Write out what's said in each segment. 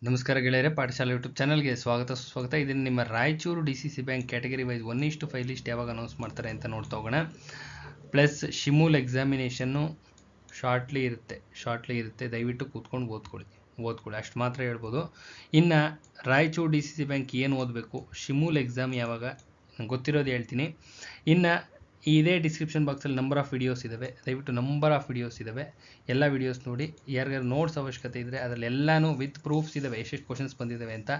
ನಮಸ್ಕಾರ ಗೆಳೆಯರೆ, ಪಾಠಶಾಲೆ ಯೂಟ್ಯೂಬ್ ಚಾನಲ್ಗೆ ಸ್ವಾಗತ ಸುಸ್ವಾಗತ. ಇದನ್ನು ನಿಮ್ಮ Raichur DCC bank category wise 1:5 list ಯಾವಾಗ ಅನೌನ್ಸ್ ಮಾಡ್ತಾರೆ ಅಂತ ನೋಡ್ತಾ ಹೋಗೋಣ. ಪ್ಲಸ್ ಶಿಮೂಲ್ ಎಕ್ಸಾಮಿನೇಷನ್ನು ಶಾರ್ಟ್ಲಿ ಇರುತ್ತೆ. ದಯವಿಟ್ಟು ಕೂತ್ಕೊಂಡು ಓದ್ಕೊಳ್ಳಿ ಅಷ್ಟು ಮಾತ್ರ ಹೇಳ್ಬೋದು. ಇನ್ನು ರಾಯಚೂರು DCC ಬ್ಯಾಂಕ್ ಏನು ಓದಬೇಕು, ಶಿಮೂಲ್ ಎಕ್ಸಾಮ್ ಯಾವಾಗ ಗೊತ್ತಿರೋದು ಹೇಳ್ತೀನಿ. ಇನ್ನು ಇದೇ ಡಿಸ್ಕ್ರಿಪ್ಷನ್ ಬಾಕ್ಸಲ್ಲಿ ನಂಬರ್ ಆಫ್ ವಿಡಿಯೋಸ್ ಇದ್ದಾವೆ, ದಯವಿಟ್ಟು ನಂಬರ್ ಆಫ್ ವಿಡಿಯೋಸ್ ಇದ್ದಾವೆ, ಎಲ್ಲ ವಿಡಿಯೋಸ್ ನೋಡಿ. ಯಾರಿಗಾರು ನೋಟ್ಸ್ ಅವಶ್ಯಕತೆ ಇದ್ದರೆ ಅದರಲ್ಲಿ ಎಲ್ಲನೂ ವಿತ್ ಪ್ರೂಫ್ಸ್ ಇದ್ದಾವೆ, ಎಷ್ಟೆಷ್ಟು ಕ್ವಶನ್ಸ್ ಬಂದಿದ್ದಾವೆ ಅಂತ.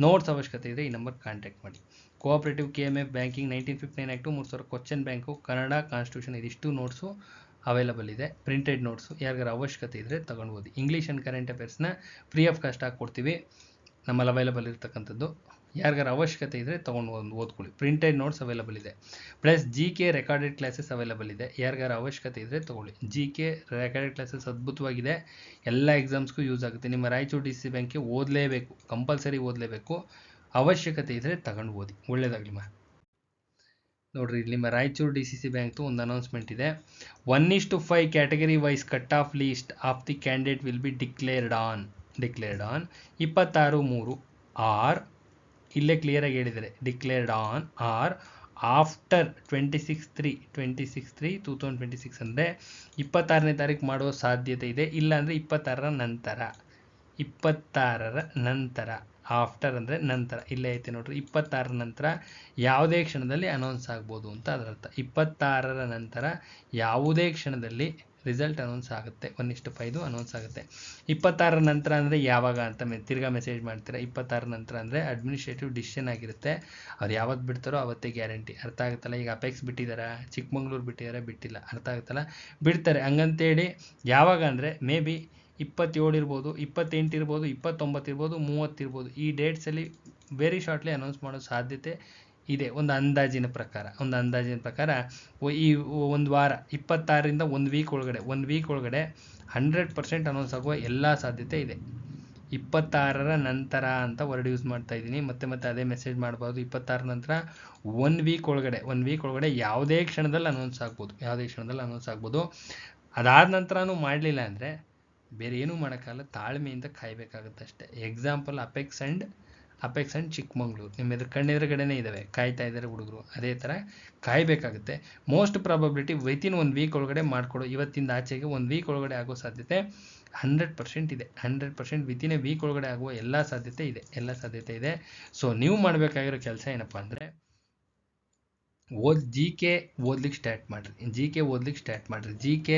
ನೋಟ್ಸ್ ಅವಶ್ಯಕತೆ ಇದ್ದರೆ ಈ ನಂಬರ್ ಕಾಂಟ್ಯಾಕ್ಟ್ ಮಾಡಿ. Cooperative KMF banking 1959 act 3000 question bank Kannada constitution ಇದಿಷ್ಟು ನೋಟ್ಸು ಅವೈಲಬಲ್ ಇದೆ, ಪ್ರಿಂಟೆಡ್ ನೋಟ್ಸು. ಯಾರಿಗಾರು ಅವಶ್ಯಕತೆ ಇದ್ದರೆ ತಗೊಂಡು ಓದಿ. ಇಂಗ್ಲೀಷ್ ಆ್ಯಂಡ್ ಕರೆಂಟ್ ಅಫೇರ್ಸ್ನ ಫ್ರೀ ಆಫ್ ಕಾಸ್ಟ್ ಕೊಡ್ತೀವಿ, ನಮ್ಮಲ್ಲಿ ಅವೈಲಬಲ್ ಇರ್ತಕ್ಕಂಥದ್ದು. ಯಾರಿಗಾರು ಅವಶ್ಯಕತೆ ಇದ್ದರೆ ತೊಗೊಂಡು ಓದ್ಕೊಳ್ಳಿ. ಪ್ರಿಂಟೆಡ್ ನೋಟ್ಸ್ ಅವೈಲಬಲ್ ಇದೆ. Plus GK recorded classes available ಇದೆ, ಯಾರಿಗಾರು ಅವಶ್ಯಕತೆ ಇದ್ದರೆ ತೊಗೊಳ್ಳಿ. GK ರೆಕಾರ್ಡೆಡ್ ಕ್ಲಾಸಸ್ ಅದ್ಭುತವಾಗಿದೆ, ಎಲ್ಲ ಎಕ್ಸಾಮ್ಸ್ಗೂ ಯೂಸ್ ಆಗುತ್ತೆ. ನಿಮ್ಮ ರಾಯಚೂರು DCC ಬ್ಯಾಂಕ್ಗೆ ಓದಲೇಬೇಕು, ಕಂಪಲ್ಸರಿ ಓದಲೇಬೇಕು. ಅವಶ್ಯಕತೆ ಇದ್ದರೆ ತಗೊಂಡು ಓದಿ, ಒಳ್ಳೆಯದಾಗಲಿ. ನೋಡಿರಿ, ನಿಮ್ಮ ರಾಯಚೂರು DCC ಬ್ಯಾಂಕ್ದು ಒಂದು ಅನೌನ್ಸ್ಮೆಂಟ್ ಇದೆ. 1:5 category wise cut off list of the candidate will be declared on 26/3 ಆರ್, ಇಲ್ಲೇ ಕ್ಲಿಯರಾಗಿ ಹೇಳಿದ್ದಾರೆ, ಡಿಕ್ಲೇರ್ಡ್ ಆನ್ ಆರ್ ಆಫ್ಟರ್ 26/3 2026 ಅಂದರೆ 26ನೇ ತಾರೀಕು ಮಾಡುವ ಸಾಧ್ಯತೆ ಇದೆ. ಇಲ್ಲಾಂದರೆ 26ರ ನಂತರ ಆಫ್ಟರ್ ಅಂದರೆ ನಂತರ, ಇಲ್ಲೇ ಐತೆ ನೋಡ್ರಿ. 26ರ ನಂತರ ಯಾವುದೇ ಕ್ಷಣದಲ್ಲಿ ಅನೌನ್ಸ್ ಆಗ್ಬೋದು ಅಂತ ಅದರರ್ಥ. 26ರ ನಂತರ ಯಾವುದೇ ಕ್ಷಣದಲ್ಲಿ ರಿಸಲ್ಟ್ ಅನೌನ್ಸ್ ಆಗುತ್ತೆ. 1:5 ಅನೌನ್ಸ್ ಆಗುತ್ತೆ. 26ರ ನಂತರ ಅಂದರೆ ಯಾವಾಗ ಅಂತ ತಿರ್ಗಾ ಮೆಸೇಜ್ ಮಾಡ್ತೀರಾ. 26ರ ನಂತರ ಅಂದರೆ ಅಡ್ಮಿನಿಸ್ಟ್ರೇಟಿವ್ ಡಿಸಿಷನ್ ಆಗಿರುತ್ತೆ, ಅವ್ರು ಯಾವತ್ತು ಬಿಡ್ತಾರೋ ಅವತ್ತೇ ಗ್ಯಾರಂಟಿ. ಅರ್ಥ ಆಗುತ್ತಲ್ಲ? ಈಗ ಅಪೆಕ್ಸ್ ಬಿಟ್ಟಿದ್ದಾರೆ, ಚಿಕ್ಕಮಂಗ್ಳೂರು ಬಿಟ್ಟಿಲ್ಲ, ಅರ್ಥ ಆಗುತ್ತಲ್ಲ? ಬಿಡ್ತಾರೆ. ಹಂಗಂತೇಳಿ ಯಾವಾಗ ಅಂದರೆ ಮೇ ಬಿ 27 ಇರ್ಬೋದು, 28 ಇರ್ಬೋದು, 29 ಇರ್ಬೋದು, 30 ಇರ್ಬೋದು. ಈ ಡೇಟ್ಸಲ್ಲಿ ವೆರಿ ಶಾರ್ಟ್ಲಿ ಅನೌನ್ಸ್ ಮಾಡೋ ಸಾಧ್ಯತೆ ಇದೆ. ಒಂದು ಅಂದಾಜಿನ ಪ್ರಕಾರ ಈ ಒಂದು ವಾರ 26ರಿಂದ ಒಂದು ವೀಕ್ ಒಳಗಡೆ 100% ಅನೌನ್ಸ್ ಆಗುವ ಎಲ್ಲ ಸಾಧ್ಯತೆ ಇದೆ. 26ರ ನಂತರ ಅಂತ ವರ್ಡ್ ಯೂಸ್ ಮಾಡ್ತಾ ಇದ್ದೀನಿ, ಮತ್ತೆ ಅದೇ ಮೆಸೇಜ್ ಮಾಡಬಾರ್ದು. 26ರ ನಂತರ ಒಂದು ವೀಕ್ ಒಳಗಡೆ ಯಾವುದೇ ಕ್ಷಣದಲ್ಲಿ ಅನೌನ್ಸ್ ಆಗ್ಬೋದು. ಅದಾದ ನಂತರನೂ ಮಾಡಲಿಲ್ಲ ಅಂದರೆ ಬೇರೆ ಏನೂ ಮಾಡೋಕ್ಕಾಗಲ್ಲ, ತಾಳ್ಮೆಯಿಂದ ಕಾಯಬೇಕಾಗುತ್ತೆ ಅಷ್ಟೇ. ಎಕ್ಸಾಂಪಲ್ ಅಪೆಕ್ಸ್ ಆ್ಯಂಡ್ ಚಿಕ್ಕಮಂಗ್ಳೂರು ನಿಮ್ಮ ಕಣ್ಣೆದುರುಗಡೆನೇ ಇದ್ದಾವೆ, ಕಾಯ್ತಾ ಇದ್ದಾರೆ ಹುಡುಗರು. ಅದೇ ಥರ ಕಾಯಬೇಕಾಗುತ್ತೆ. ಮೋಸ್ಟ್ ಪ್ರಾಬಬಿಲಿಟಿ ವಿತಿನ್ 1 ವೀಕ್ ಒಳಗಡೆ ಮಾಡಿಕೊಡು. ಇವತ್ತಿಂದ ಆಚೆಗೆ 1 ವೀಕ್ ಒಳಗಡೆ ಆಗೋ ಸಾಧ್ಯತೆ 100% ಇದೆ. 100% ವಿತಿನ್ ಎ ವೀಕ್ ಒಳಗಡೆ ಆಗುವ ಎಲ್ಲ ಸಾಧ್ಯತೆ ಇದೆ. ಸೊ ನೀವು ಮಾಡಬೇಕಾಗಿರೋ ಕೆಲಸ ಏನಪ್ಪ ಅಂದರೆ GK ಓದ್ಲಿಕ್ಕೆ ಸ್ಟಾರ್ಟ್ ಮಾಡಿರಿ. GK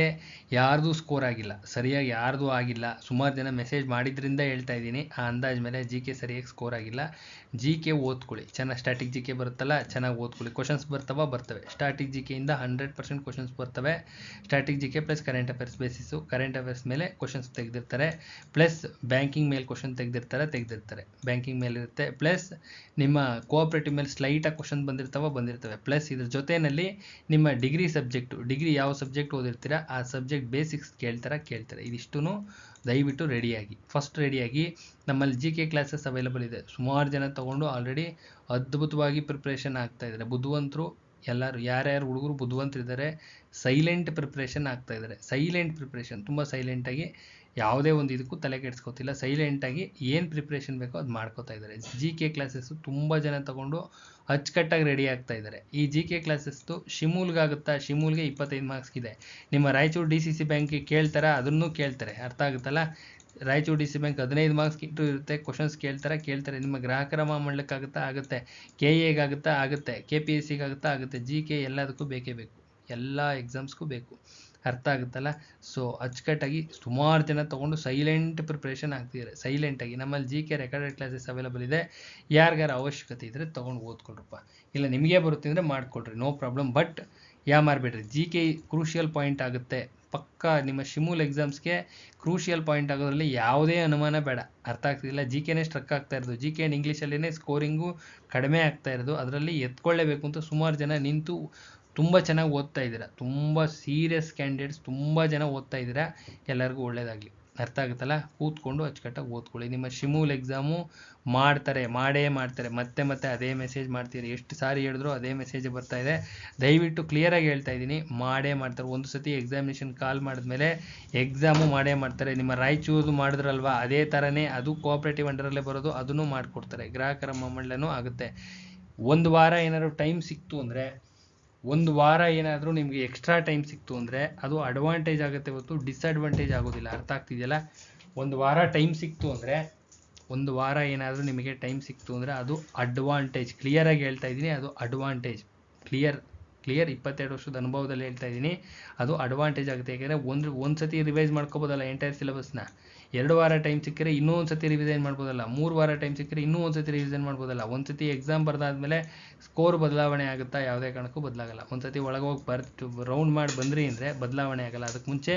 ಯಾರ್ದು ಸ್ಕೋರ್ ಆಗಿಲ್ಲ, ಸರಿಯಾಗಿ ಯಾರ್ದು ಆಗಿಲ್ಲ. ಸುಮಾರು ಜನ ಮೆಸೇಜ್ ಮಾಡಿದ್ರಿಂದ ಹೇಳ್ತಾ ಇದ್ದೀನಿ, ಆ ಅಂದಾಜು ಮೇಲೆ GK ಸರಿಯಾಗಿ ಸ್ಕೋರ್ ಆಗಿಲ್ಲ. GK ಓದ್ಕೊಳ್ಳಿ, ಚೆನ್ನಾಗಿ ಸ್ಟ್ಯಾಟಿಕ್ GK ಬರುತ್ತಲ್ಲ, ಚೆನ್ನಾಗಿ ಓದ್ಕೊಳ್ಳಿ. ಕ್ವಶನ್ಸ್ ಬರ್ತವೆ. ಸ್ಟ್ಯಾಟಿಕ್ GKಯಿಂದ 100% ಕ್ವಶನ್ಸ್ ಬರ್ತವೆ. Static GK plus current affairs basis. Current affairs ಮೇಲೆ ಕ್ವಶನ್ಸ್ ತೆಗೆದಿರ್ತಾರೆ, ಪ್ಲಸ್ ಬ್ಯಾಂಕಿಂಗ್ ಮೇಲೆ ಕ್ವಶನ್ ತೆಗೆದಿರ್ತಾರೆ. ಬ್ಯಾಂಕಿಂಗ್ ಮೇಲೆ ಇರುತ್ತೆ. ಪ್ಲಸ್ ನಿಮ್ಮ ಕೋಆಪರೇಟಿವ್ ಮೇಲೆ ಸ್ಲೈಟಾಗಿ ಕ್ವಶನ್ ಬಂದಿರ್ತವೆ. ಪ್ಲಸ್ ಇದ್ರ ಜೊತೆಯಲ್ಲಿ ನಿಮ್ಮ ಡಿಗ್ರಿ ಯಾವ ಸಬ್ಜೆಕ್ಟ್ ಓದಿರ್ತೀರಾ ಆ ಸಬ್ಜೆಕ್ಟ್ ಬೇಸಿಕ್ಸ್ ಕೇಳ್ತಾರೆ. ಇದಿಷ್ಟು ದಯವಿಟ್ಟು ರೆಡಿಯಾಗಿ ನಮ್ಮಲ್ಲಿ GK ಕ್ಲಾಸಸ್ ಅವೈಲಬಲ್ ಇದೆ. ಸುಮಾರು ಜನ ತಗೊಂಡು ಆಲ್ರೆಡಿ ಅದ್ಭುತವಾಗಿ ಪ್ರಿಪ್ರೇಷನ್ ಆಗ್ತಾ ಇದ್ದಾರೆ. ಬುದ್ಧಿವಂತರು ಎಲ್ಲರೂ, ಯಾರ್ಯಾರು ಹುಡುಗರು ಬುದ್ಧಿವಂತರಿದ್ದಾರೆ, ಸೈಲೆಂಟ್ ಪ್ರಿಪ್ರೇಷನ್ ಆಗ್ತಾ ಇದ್ದಾರೆ. ತುಂಬ ಸೈಲೆಂಟಾಗಿ ಯಾವುದೇ ಒಂದು ಇದಕ್ಕೂ ತಲೆ ಕೆಡಿಸ್ಕೋತಿಲ್ಲ. ಸೈಲೆಂಟಾಗಿ ಏನು ಪ್ರಿಪ್ರೇಷನ್ ಬೇಕೋ ಅದು ಮಾಡ್ಕೋತಾ ಇದ್ದಾರೆ. GK ಕ್ಲಾಸಸ್ಸು ತುಂಬ ಜನ ತಗೊಂಡು ಅಚ್ಚುಕಟ್ಟಾಗಿ ರೆಡಿ ಆಗ್ತಾ ಇದ್ದಾರೆ. ಈ GK ಕ್ಲಾಸಸ್ದು ಶಿಮೂಲ್ಗಾಗುತ್ತಾ? ಶಿಮೂಲ್ಗೆ 25 ಮಾರ್ಕ್ಸ್ ಇದೆ. ನಿಮ್ಮ ರಾಯಚೂರು DCC ಬ್ಯಾಂಕಿಗೆ ಕೇಳ್ತಾರಾ? ಅದನ್ನು ಕೇಳ್ತಾರೆ. ಅರ್ಥ ಆಗುತ್ತಲ್ಲ? ರಾಯಚೂರು DCC ಬ್ಯಾಂಕ್ 15 ಮಾರ್ಕ್ಸ್ ಇಟ್ಟು ಇರುತ್ತೆ. ಕ್ವಶನ್ಸ್ ಕೇಳ್ತಾರೆ. ನಿಮ್ಮ ಗ್ರಾಹಕರ ಮಂಡಳಕ್ಕಾಗುತ್ತಾ? ಆಗುತ್ತೆ. KA ಆಗುತ್ತೆ. KPSC ಆಗುತ್ತೆ. GK ಎಲ್ಲದಕ್ಕೂ ಬೇಕೇ ಬೇಕು, ಎಲ್ಲ ಎಕ್ಸಾಮ್ಸ್ಗೂ ಬೇಕು. ಅರ್ಥ ಆಗುತ್ತಲ್ಲ? ಸೊ ಅಚ್ಚುಕಟ್ಟಾಗಿ ಸುಮಾರು ಜನ ತೊಗೊಂಡು ಸೈಲೆಂಟ್ ಪ್ರಿಪ್ರೇಷನ್ ಆಗ್ತಿದ್ದಾರೆ. ಸೈಲೆಂಟಾಗಿ ನಮ್ಮಲ್ಲಿ GK ರೆಕಾರ್ಡೆಡ್ ಕ್ಲಾಸಸ್ ಅವೈಲಬಲ್ ಇದೆ. ಯಾರಿಗಾರ ಅವಶ್ಯಕತೆ ಇದ್ದರೆ ತೊಗೊಂಡು ಓದ್ಕೊಳ್ರಪ್ಪ. ಇಲ್ಲ ನಿಮಗೆ ಬರುತ್ತೆ ಅಂದರೆ ಮಾಡ್ಕೊಳ್ರಿ, ನೋ ಪ್ರಾಬ್ಲಮ್. ಬಟ್ ಮಾರಬೇಡ್ರಿ. GK ಕ್ರೂಷಿಯಲ್ ಪಾಯಿಂಟ್ ಆಗುತ್ತೆ ಪಕ್ಕ. ನಿಮ್ಮ ಶಿಮೂಲ್ ಎಕ್ಸಾಮ್ಸ್ಗೆ ಕ್ರೂಷಿಯಲ್ ಪಾಯಿಂಟ್ ಆಗೋದ್ರಲ್ಲಿ ಯಾವುದೇ ಅನುಮಾನ ಬೇಡ. ಅರ್ಥ ಆಗ್ತಿಲ್ಲ? GKನೇ ಸ್ಟ್ರಕ್ ಆಗ್ತಾ ಇರೋದು. GK ಆ್ಯಂಡ್ ಇಂಗ್ಲೀಷಲ್ಲೇ ಸ್ಕೋರಿಂಗು ಕಡಿಮೆ ಆಗ್ತಾ ಇರೋದು. ಅದರಲ್ಲಿ ಎತ್ಕೊಳ್ಳೇಬೇಕು ಅಂತ ಸುಮಾರು ಜನ ನಿಂತು ತುಂಬ ಚೆನ್ನಾಗಿ ಓದ್ತಾ ಇದ್ದೀರಾ. ತುಂಬ ಸೀರಿಯಸ್ ಕ್ಯಾಂಡಿಡೇಟ್ಸ್ ತುಂಬ ಜನ ಓದ್ತಾ ಇದ್ದೀರಾ. ಎಲ್ಲರಿಗೂ ಒಳ್ಳೆಯದಾಗಲಿ. ಅರ್ಥ ಆಗುತ್ತಲ್ಲ, ಕೂತ್ಕೊಂಡು ಅಚ್ಚುಕಟ್ಟಾಗಿ ಓದ್ಕೊಳ್ಳಿ. ನಿಮ್ಮ ಶಿಮೂಲ್ ಎಕ್ಸಾಮು ಮಾಡೇ ಮಾಡ್ತಾರೆ. ಮತ್ತೆ ಅದೇ ಮೆಸೇಜ್ ಮಾಡ್ತೀರಿ, ಎಷ್ಟು ಸಾರಿ ಹೇಳಿದ್ರು ಅದೇ ಮೆಸೇಜ್ ಬರ್ತಾ ಇದೆ. ದಯವಿಟ್ಟು ಕ್ಲಿಯರಾಗಿ ಹೇಳ್ತಾ ಇದ್ದೀನಿ, ಮಾಡೇ ಮಾಡ್ತಾರೆ. ಒಂದು ಸತಿ ಎಕ್ಸಾಮಿನೇಷನ್ ಕಾಲ್ ಮಾಡಿದ್ಮೇಲೆ ಎಕ್ಸಾಮು ಮಾಡೇ ಮಾಡ್ತಾರೆ. ನಿಮ್ಮ ರಾಯಚೂರು ಮಾಡಿದ್ರಲ್ವಾ, ಅದೇ ಥರನೇ ಅದು ಕೋಆಪ್ರೇಟಿವ್ ಅಂಡರಲ್ಲೇ ಬರೋದು, ಅದನ್ನು ಮಾಡಿಕೊಡ್ತಾರೆ. ಗ್ರಾಹಕರ ಮಂಡಳಿನೂ ಆಗುತ್ತೆ. ಒಂದು ವಾರ ಏನಾದ್ರು ಟೈಮ್ ಸಿಕ್ತು ಅಂದರೆ, ಒಂದು ವಾರ ಏನಾದರೂ ನಿಮಗೆ ಎಕ್ಸ್ಟ್ರಾ ಟೈಮ್ ಸಿಕ್ತು ಅಂದರೆ ಅದು ಅಡ್ವಾಂಟೇಜ್ ಆಗುತ್ತೆ ಹೊತ್ತು ಡಿಸ್ಅಡ್ವಾಂಟೇಜ್ ಆಗೋದಿಲ್ಲ. ಅರ್ಥ ಆಗ್ತಿದೆಯಲ್ಲ? ಒಂದು ವಾರ ಟೈಮ್ ಸಿಕ್ತು ಅಂದರೆ, ಒಂದು ವಾರ ಏನಾದರೂ ನಿಮಗೆ ಟೈಮ್ ಸಿಕ್ತು ಅಂದರೆ ಅದು ಅಡ್ವಾಂಟೇಜ್. ಕ್ಲಿಯರಾಗಿ ಹೇಳ್ತಾ ಇದ್ದೀನಿ, ಅದು ಅಡ್ವಾಂಟೇಜ್. ಕ್ಲಿಯರ್ 22 ವರ್ಷದ ಅನುಭವದಲ್ಲಿ ಹೇಳ್ತಾ ಇದ್ದೀನಿ, ಅದು ಅಡ್ವಾಂಟೇಜ್ ಆಗುತ್ತೆ. ಯಾಕೆಂದರೆ ಒಂದು ಸತಿ ರಿವೈಸ್ ಮಾಡ್ಕೋಬೋದಲ್ಲ ಎಂಟೈರ್ ಸಿಲೆಬಸ್ನ. 2 ವಾರ ಟೈಮ್ ಸಿಕ್ಕರೆ ಇನ್ನೂ ಒಂದು ಸತಿ ರಿವಿಸನ್ ಮಾಡ್ಬೋದಲ್ಲ. 3 ವಾರ ಟೈಮ್ ಸಿಕ್ಕರೆ ಇನ್ನೂ ಒಂದು ಸತಿ ರಿವಿಸನ್ ಮಾಡ್ಬೋದಲ್ಲ. ಒಂದು ಸತಿ ಎಕ್ಸಾಮ್ ಬರೆದಾದ್ಮೇಲೆ ಸ್ಕೋರ್ ಬದಲಾವಣೆ ಆಗುತ್ತಾ? ಯಾವುದೇ ಕಾರಣಕ್ಕೂ ಬದಲಾಗಲ್ಲ. ಒಂದು ಸತಿ ಒಳಗೋಗಿ ರೌಂಡ್ ಮಾಡಿ ಬಂದ್ರಿ ಅಂದರೆ ಬದಲಾವಣೆ ಆಗಲ್ಲ. ಅದಕ್ಕೆ ಮುಂಚೆ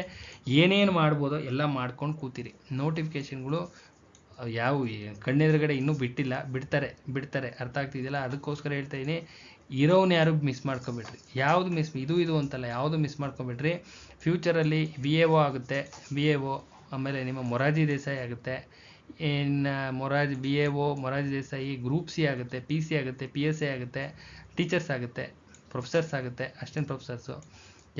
ಏನೇನು ಮಾಡ್ಬೋದೋ ಎಲ್ಲ ಮಾಡ್ಕೊಂಡು ಕೂತಿರಿ. ನೋಟಿಫಿಕೇಷನ್ಗಳು ಯಾವ ಕಣ್ಣೆದುರುಗಡೆ ಇನ್ನೂ ಬಿಡ್ತಾರೆ. ಅರ್ಥ ಆಗ್ತಿದೆಯಲ್ಲ? ಅದಕ್ಕೋಸ್ಕರ ಹೇಳ್ತಾ ಇದ್ದೀನಿ, ಇರೋನ್ ಯಾರು ಮಿಸ್ ಮಾಡ್ಕೊಬೇಡ್ರಿ. ಯಾವುದು ಇದು ಅಂತಲ್ಲ, ಯಾವುದು ಮಿಸ್ ಮಾಡ್ಕೊಬೇಡ್ರಿ. ಫ್ಯೂಚರಲ್ಲಿ BAO ಆಗುತ್ತೆ, BAO ಆಮೇಲೆ ನಿಮ್ಮ ಮೊರಾರ್ಜಿ ದೇಸಾಯಿ ಆಗುತ್ತೆ, ಇನ್ನು BAO Morarji Desai, group C ಆಗುತ್ತೆ, PC ಆಗುತ್ತೆ, PSI ಆಗುತ್ತೆ, ಟೀಚರ್ಸ್ ಆಗುತ್ತೆ, ಪ್ರೊಫೆಸರ್ಸ್ ಆಗುತ್ತೆ, ಅಸಿಸ್ಟೆಂಟ್ ಪ್ರೊಫೆಸರ್ಸು.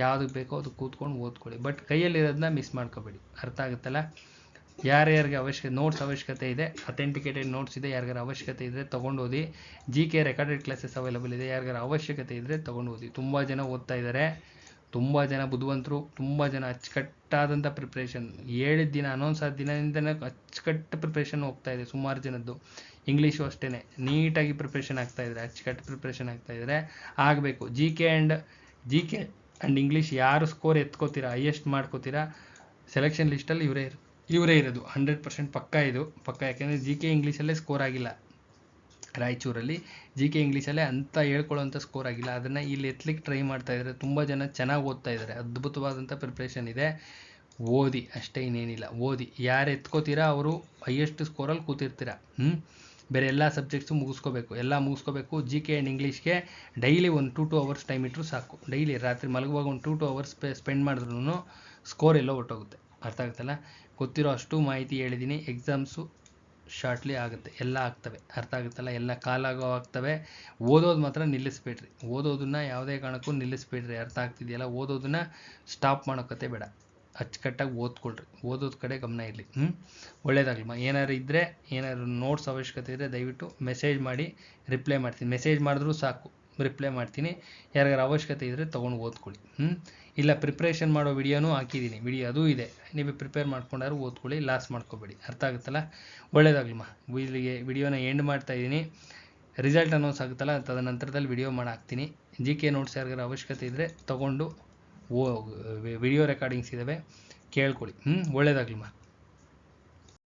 ಯಾವುದಕ್ಕೆ ಬೇಕೋ ಅದು ಕೂತ್ಕೊಂಡು ಓದ್ಕೊಳ್ಳಿ. ಬಟ್ ಕೈಯಲ್ಲಿರೋದನ್ನ ಮಿಸ್ ಮಾಡ್ಕೊಬೇಡಿ. ಅರ್ಥ ಆಗುತ್ತಲ್ಲ? ಯಾರ್ಯಾರಿಗೆ ನೋಟ್ಸ್ ಅವಶ್ಯಕತೆ ಇದೆ, ಅಥೆಂಟಿಕೇಟೆಡ್ ನೋಟ್ಸ್ ಇದೆ, ಯಾರಿಗಾರ ಅವಶ್ಯಕತೆ ಇದ್ದರೆ ತೊಗೊಂಡು ಓದಿ. GK ರೆಕಾರ್ಡೆಡ್ ಕ್ಲಾಸಸ್ ಅವೈಲಬಲ್ ಇದೆ, ಯಾರಿಗಾರ ಅವಶ್ಯಕತೆ ಇದ್ದರೆ ತೊಗೊಂಡು ಓದಿ. ತುಂಬ ಜನ ಓದ್ತಾ ಇದ್ದಾರೆ, ತುಂಬ ಜನ ಬುದ್ಧಿವಂತರು, ತುಂಬ ಜನ ಅಚ್ಚುಕಟ್ಟಾದಂಥ ಪ್ರಿಪ್ರೇಷನ್. ಹೇಳಿದ ದಿನ ಅನೌನ್ಸ್ ಆದ ದಿನದಿಂದನೇ ಅಚ್ಚುಕಟ್ಟು ಪ್ರಿಪ್ರೇಷನ್ ಹೋಗ್ತಾ ಇದೆ ಸುಮಾರು ಜನದ್ದು. ಇಂಗ್ಲೀಷು ಅಷ್ಟೇ ನೀಟಾಗಿ ಪ್ರಿಪ್ರೇಷನ್ ಆಗ್ತಾಯಿದ್ದಾರೆ, ಅಚ್ಚುಕಟ್ಟು ಪ್ರಿಪ್ರೇಷನ್ ಆಗ್ತಾಯಿದ್ದಾರೆ. ಆಗಬೇಕು. GK ಆ್ಯಂಡ್ ಇಂಗ್ಲೀಷ್ ಯಾರು ಸ್ಕೋರ್ ಎತ್ಕೋತೀರಾ, ಹೈಯೆಸ್ಟ್ ಮಾಡ್ಕೋತೀರಾ, ಸೆಲೆಕ್ಷನ್ ಲಿಸ್ಟಲ್ಲಿ ಇವರೇ ಇರೋದು. 100% ಪಕ್ಕ. ಯಾಕೆಂದರೆ GK ಇಂಗ್ಲೀಷಲ್ಲೇ ಸ್ಕೋರ್ ಆಗಿಲ್ಲ ರಾಯಚೂರಲ್ಲಿ. GK ಇಂಗ್ಲೀಷಲ್ಲೇ ಅಂತ ಹೇಳ್ಕೊಳ್ಳೋಂಥ ಸ್ಕೋರ್ ಆಗಿಲ್ಲ. ಅದನ್ನು ಇಲ್ಲಿ ಎತ್ತಲಿಕ್ಕೆ ಟ್ರೈ ಮಾಡ್ತಾಯಿದ್ದಾರೆ. ತುಂಬ ಜನ ಚೆನ್ನಾಗಿ ಓದ್ತಾ ಇದ್ದಾರೆ, ಅದ್ಭುತವಾದಂಥ ಪ್ರಿಪ್ರೇಷನ್ ಇದೆ. ಓದಿ ಅಷ್ಟೇ, ಇನ್ನೇನಿಲ್ಲ. ಓದಿ. ಯಾರು ಎತ್ಕೋತೀರಾ ಅವರು ಹೈಯೆಸ್ಟ್ ಸ್ಕೋರಲ್ಲಿ ಕೂತಿರ್ತೀರ. ಬೇರೆ ಎಲ್ಲ ಸಬ್ಜೆಕ್ಟ್ಸು ಮುಗಿಸ್ಕೋಬೇಕು. GK ಆ್ಯಂಡ್ ಇಂಗ್ಲೀಷ್ಗೆ ಡೈಲಿ ಒಂದು 2 ಅವರ್ಸ್ ಟೈಮ್ ಇಟ್ಟರು ಸಾಕು. ಡೈಲಿ ರಾತ್ರಿ ಮಲಗುವಾಗ ಒಂದು 2 ಅವರ್ಸ್ ಸ್ಪೆಂಡ್ ಮಾಡಿದ್ರೂ ಸ್ಕೋರ್ ಎಲ್ಲೋ ಹೊಟ್ಟೋಗುತ್ತೆ. ಅರ್ಥ ಆಗುತ್ತಲ್ಲ? ಗೊತ್ತಿರೋ ಅಷ್ಟು ಮಾಹಿತಿ ಹೇಳಿದ್ದೀನಿ. ಎಕ್ಸಾಮ್ಸು ಶಾರ್ಟ್ಲಿ ಆಗುತ್ತೆ, ಎಲ್ಲ ಆಗ್ತವೆ. ಅರ್ಥ ಆಗುತ್ತಲ್ಲ? ಎಲ್ಲ ಕಾಲಾಗೋ ಆಗ್ತವೆ. ಓದೋದು ಮಾತ್ರ ನಿಲ್ಲಿಸ್ಬೇಡ್ರಿ. ಓದೋದನ್ನು ಯಾವುದೇ ಕಾರಣಕ್ಕೂ ನಿಲ್ಲಿಸ್ಬೇಡ್ರಿ. ಅರ್ಥ ಆಗ್ತಿದೆಯಲ್ಲ? ಓದೋದನ್ನು ಸ್ಟಾಪ್ ಮಾಡೋಕತ್ತೆ ಬೇಡ. ಅಚ್ಚುಕಟ್ಟಾಗಿ ಓದ್ಕೊಳ್ರಿ. ಓದೋದ ಕಡೆ ಗಮನ ಇರಲಿ. ಒಳ್ಳೇದಾಗಲಿ. ಏನಾದ್ರು ನೋಟ್ಸ್ ಅವಶ್ಯಕತೆ ಇದ್ದರೆ ದಯವಿಟ್ಟು ಮೆಸೇಜ್ ಮಾಡಿ, ರಿಪ್ಲೈ ಮಾಡ್ತೀನಿ. ಮೆಸೇಜ್ ಮಾಡಿದ್ರೂ ಸಾಕು, ರಿಪ್ಲೈ ಮಾಡ್ತೀನಿ. ಯಾರಿಗಾರ ಅವಶ್ಯಕತೆ ಇದ್ದರೆ ತೊಗೊಂಡು ಓದ್ಕೊಳ್ಳಿ. ಇಲ್ಲ, ಪ್ರಿಪ್ರೇಷನ್ ಮಾಡೋ ವಿಡಿಯೋನೂ ಹಾಕಿದ್ದೀನಿ, ಅದೂ ಇದೆ. ನೀವು ಪ್ರಿಪೇರ್ ಮಾಡ್ಕೊಂಡಾರು ಓದ್ಕೊಳ್ಳಿ, ಲಾಸ್ ಮಾಡ್ಕೋಬೇಡಿ. ಅರ್ಥ ಆಗುತ್ತಲ್ಲ? ಒಳ್ಳೇದಾಗಲಿಮ್ಮ. ಇಲ್ಲಿಗೆ ವಿಡಿಯೋನ ಎಂಡ್ ಮಾಡ್ತಾಯಿದ್ದೀನಿ. ರಿಸಲ್ಟ್ ಅನೌನ್ಸ್ ಆಗುತ್ತಲ್ಲ, ತದನಂತರದಲ್ಲಿ ವಿಡಿಯೋ ಹಾಕ್ತೀನಿ. GK ನೋಟ್ಸ್ ಯಾರಿಗಾರ ಅವಶ್ಯಕತೆ ಇದ್ದರೆ ತೊಗೊಂಡು ವಿಡಿಯೋ ರೆಕಾರ್ಡಿಂಗ್ಸ್ ಇದ್ದಾವೆ, ಕೇಳ್ಕೊಳ್ಳಿ. ಒಳ್ಳೇದಾಗಲಿಮ್ಮ.